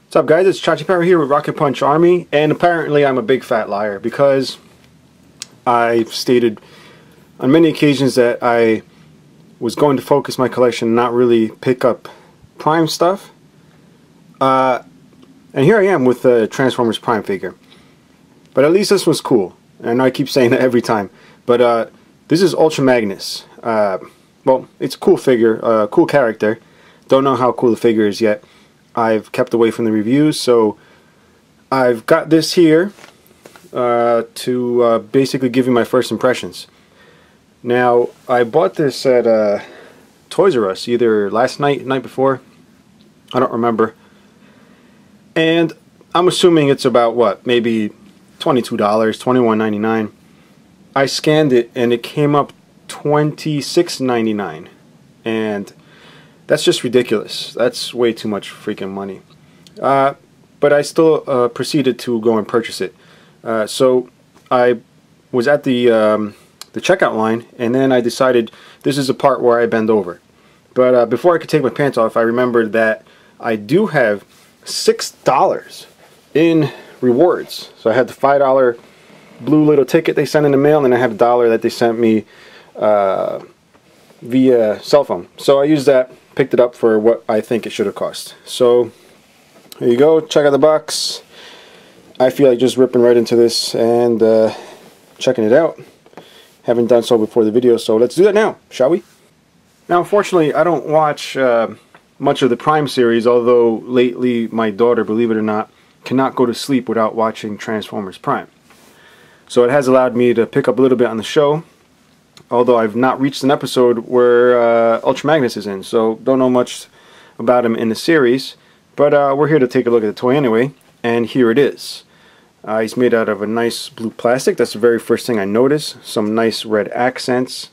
What's up, guys? It's Chachi Power here with Rocket Punch Army, and apparently I'm a big fat liar because I've stated on many occasions that I was going to focus my collection and not really pick up Prime stuff. And here I am with the Transformers Prime figure. But at least this was cool. And I know I keep saying that every time. But this is Ultra Magnus. Well, it's a cool figure, cool character. Don't know how cool the figure is yet. I've kept away from the reviews, so I've got this here to basically give you my first impressions. Now, I bought this at Toys R Us either last night, night before, I don't remember. And I'm assuming it's about, what, maybe $22, $21.99. I scanned it and it came up $26.99. And that's just ridiculous. That's way too much freaking money. But I still proceeded to go and purchase it. So I was at the checkout line, and then I decided this is a part where I bend over. But before I could take my pants off, I remembered that I do have $6 in rewards. So I had the $5 blue little ticket they sent in the mail, and I have $1 that they sent me via cell phone. So I used that, picked it up for what I think it should have cost. So here you go, check out the box. I feel like just ripping right into this and checking it out. Haven't done so before the video, so let's do that now, shall we? Now, unfortunately, I don't watch much of the Prime series, although lately my daughter, believe it or not, cannot go to sleep without watching Transformers Prime. So it has allowed me to pick up a little bit on the show, although I've not reached an episode where Ultra Magnus is in, so don't know much about him in the series. But we're here to take a look at the toy anyway, and here it is. He's made out of a nice blue plastic. That's the very first thing I noticed. Some nice red accents,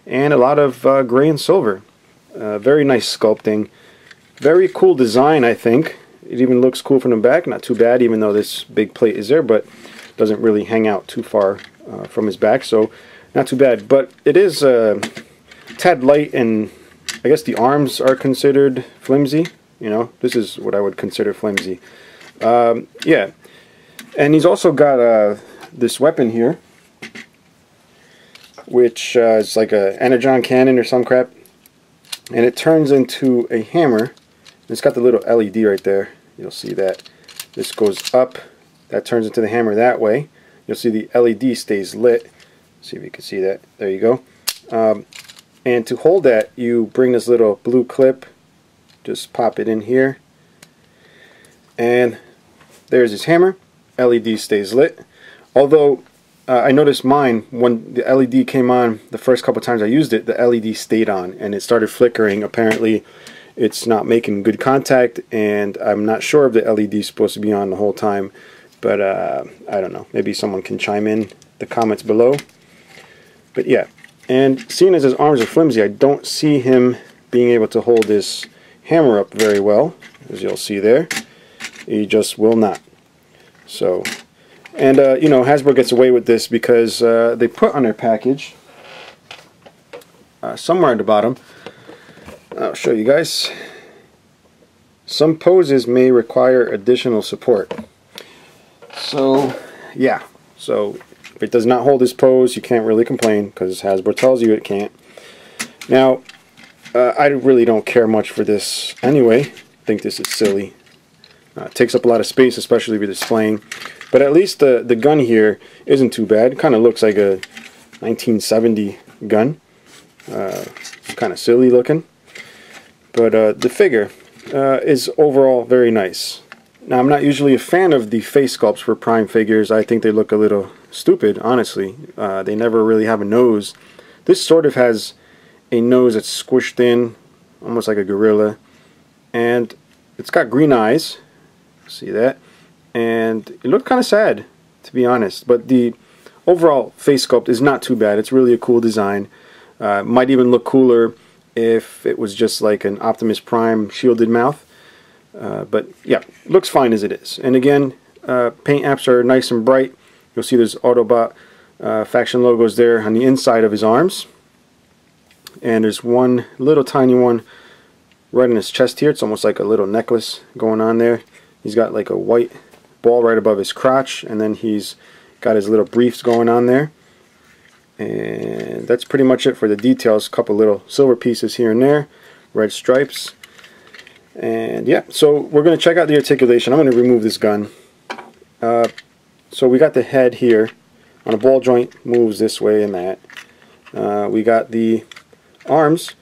and a lot of gray and silver. Very nice sculpting. Very cool design, I think. It even looks cool from the back. Not too bad, even though this big plate is there, but doesn't really hang out too far from his back, so not too bad. But it is a tad light, and I guess the arms are considered flimsy. You know, this is what I would consider flimsy. Yeah, and he's also got this weapon here, which is like a energon cannon or some crap, and it turns into a hammer. It's got the little LED right there. You'll see that. This goes up. That turns into the hammer that way. You'll see the LED stays lit. See if you can see that. There you go. And to hold that, you bring this little blue clip. Just pop it in here. And there's his hammer. LED stays lit. Although, I noticed mine, when the LED came on the first couple times I used it, the LED stayed on. And it started flickering. Apparently, it's not making good contact. And I'm not sure if the LED is supposed to be on the whole time. But I don't know. Maybe someone can chime in the comments below. But yeah. And seeing as his arms are flimsy, I don't see him being able to hold this hammer up very well. As you'll see there. He just will not. So, and you know, Hasbro gets away with this because they put on their package, somewhere at the bottom, I'll show you guys, some poses may require additional support. So, yeah. So, if it does not hold this pose, you can't really complain because Hasbro tells you it can't. Now, I really don't care much for this anyway. I think this is silly. It takes up a lot of space, especially if you're displaying. But at least the gun here isn't too bad. It kind of looks like a 1970 gun. Kind of silly looking. But the figure is overall very nice. Now, I'm not usually a fan of the face sculpts for Prime figures. I think they look a little stupid, honestly. They never really have a nose. This sort of has a nose that's squished in, almost like a gorilla. And it's got green eyes. See that? And it looked kind of sad, to be honest. But the overall face sculpt is not too bad. It's really a cool design. Might even look cooler if it was just like an Optimus Prime shielded mouth. But yeah, looks fine as it is. And again, paint apps are nice and bright. You'll see there's Autobot faction logos there on the inside of his arms. And there's one little tiny one right in his chest here. It's almost like a little necklace going on there. He's got like a white ball right above his crotch, and then he's got his little briefs going on there. And that's pretty much it for the details. A couple little silver pieces here and there, red stripes. And yeah, so we're going to check out the articulation. I'm going to remove this gun. So we got the head here on a ball joint, moves this way and that. We got the arms,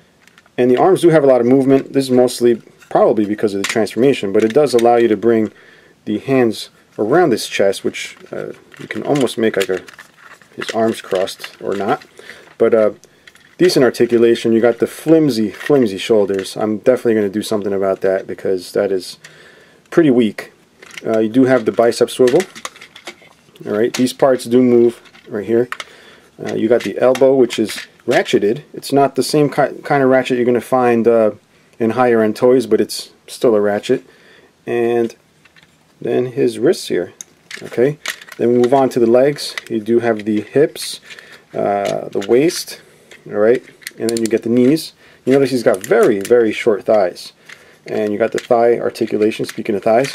and the arms do have a lot of movement. This is mostly probably because of the transformation, but it does allow you to bring the hands around this chest, which you can almost make like his arms crossed or not. But decent articulation. You got the flimsy shoulders. I'm definitely going to do something about that because that is pretty weak. You do have the bicep swivel. Alright, these parts do move right here. You got the elbow, which is ratcheted. It's not the same kind of ratchet you're going to find in higher end toys, but it's still a ratchet. And then his wrists here. Okay, then we move on to the legs. You do have the hips, the waist, alright, and then you get the knees. You notice he's got very short thighs. And you got the thigh articulation, speaking of thighs.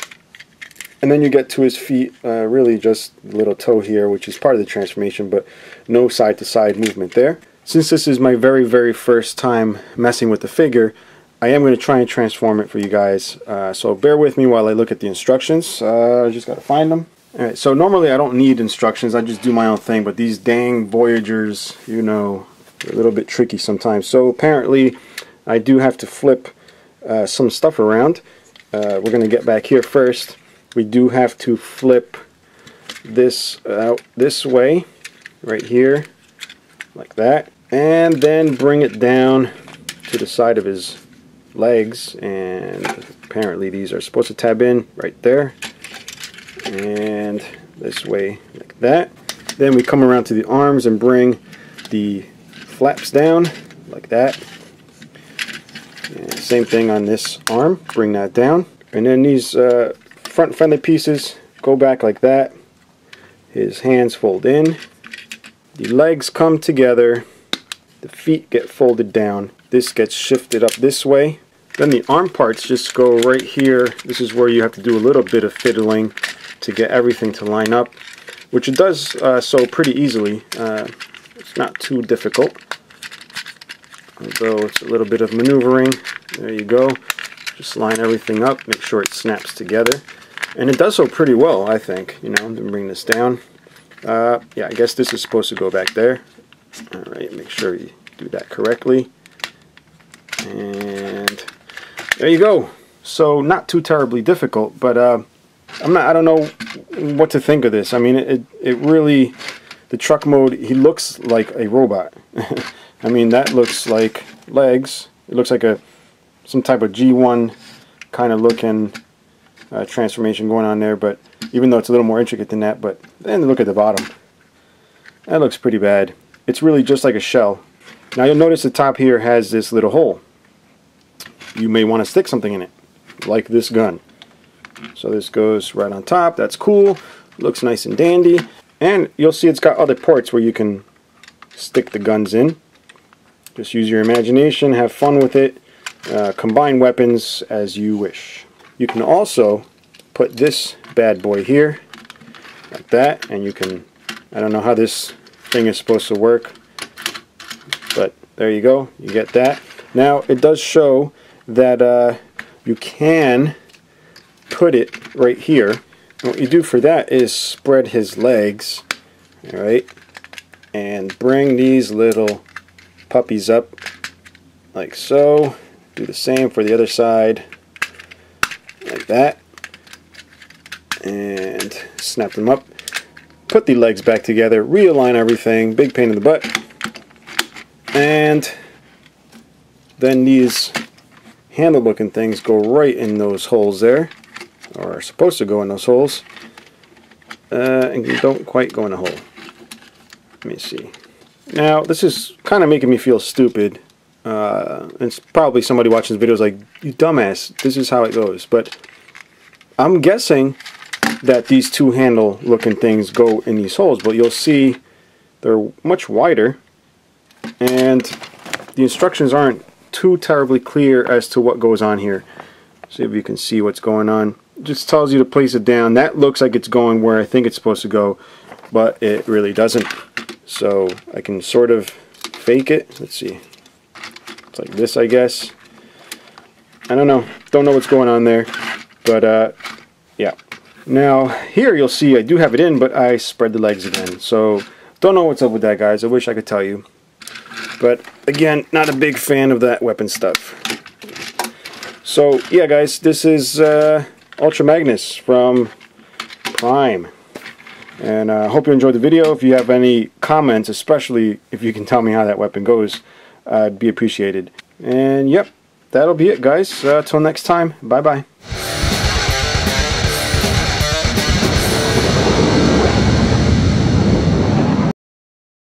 And then you get to his feet, really just a little toe here, which is part of the transformation, but no side-to-side movement there. Since this is my very first time messing with the figure, I am going to try and transform it for you guys. So bear with me while I look at the instructions. I just got to find them. Alright, so normally I don't need instructions, I just do my own thing, but these dang Voyagers, you know, they're a little bit tricky sometimes. So apparently I do have to flip some stuff around. We're going to get back here first. We do have to flip this out this way, right here, like that, and then bring it down to the side of his legs, and apparently these are supposed to tab in right there, and this way like that. Then we come around to the arms and bring the flaps down like that, and same thing on this arm, bring that down, and then these front fender pieces go back like that. His hands fold in, the legs come together, the feet get folded down, this gets shifted up this way. Then the arm parts just go right here. This is where you have to do a little bit of fiddling to get everything to line up, which it does so pretty easily. It's not too difficult, although it's a little bit of maneuvering. There you go. Just line everything up, make sure it snaps together. And it does so pretty well, I think. You know, I'm going to bring this down. Yeah, I guess this is supposed to go back there. Alright, make sure you do that correctly. And there you go. So not too terribly difficult, but I don't know what to think of this. I mean, it really, the truck mode, he looks like a robot. I mean, that looks like legs. It looks like some type of G1 kind of looking transformation going on there, but even though it's a little more intricate than that. But then look at the bottom. That looks pretty bad. It's really just like a shell. Now you'll notice the top here has this little hole. You may want to stick something in it, like this gun. So this goes right on top. That's cool. Looks nice and dandy. And you'll see it's got other ports where you can stick the guns in. Just use your imagination, have fun with it. Combine weapons as you wish. You can also put this bad boy here, like that, and you can, I don't know how this thing is supposed to work, but there you go, you get that. Now it does show that you can put it right here. And what you do for that is spread his legs, alright, and bring these little puppies up like so. Do the same for the other side, like that, and snap them up. Put the legs back together, realign everything, big pain in the butt, and then these handle looking things go right in those holes there, or are supposed to go in those holes, and you don't quite go in a hole. Let me see. Now this is kind of making me feel stupid. It's probably somebody watching this video is like, you dumbass, this is how it goes. But I'm guessing that these two handle looking things go in these holes, but you'll see they're much wider, and the instructions aren't too terribly clear as to what goes on here. See if you can see what's going on. just tells you to place it down. That looks like it's going where I think it's supposed to go, but it really doesn't. So I can sort of fake it. Let's see. It's like this, I guess. I don't know. Don't know what's going on there. But yeah. Now here you'll see I do have it in, but I spread the legs again. So don't know what's up with that, guys. I wish I could tell you. But again, not a big fan of that weapon stuff. So yeah, guys, this is Ultra Magnus from Prime. And I hope you enjoyed the video. If you have any comments, especially if you can tell me how that weapon goes, I'd be appreciated. And yep, that'll be it, guys. Till next time, bye-bye.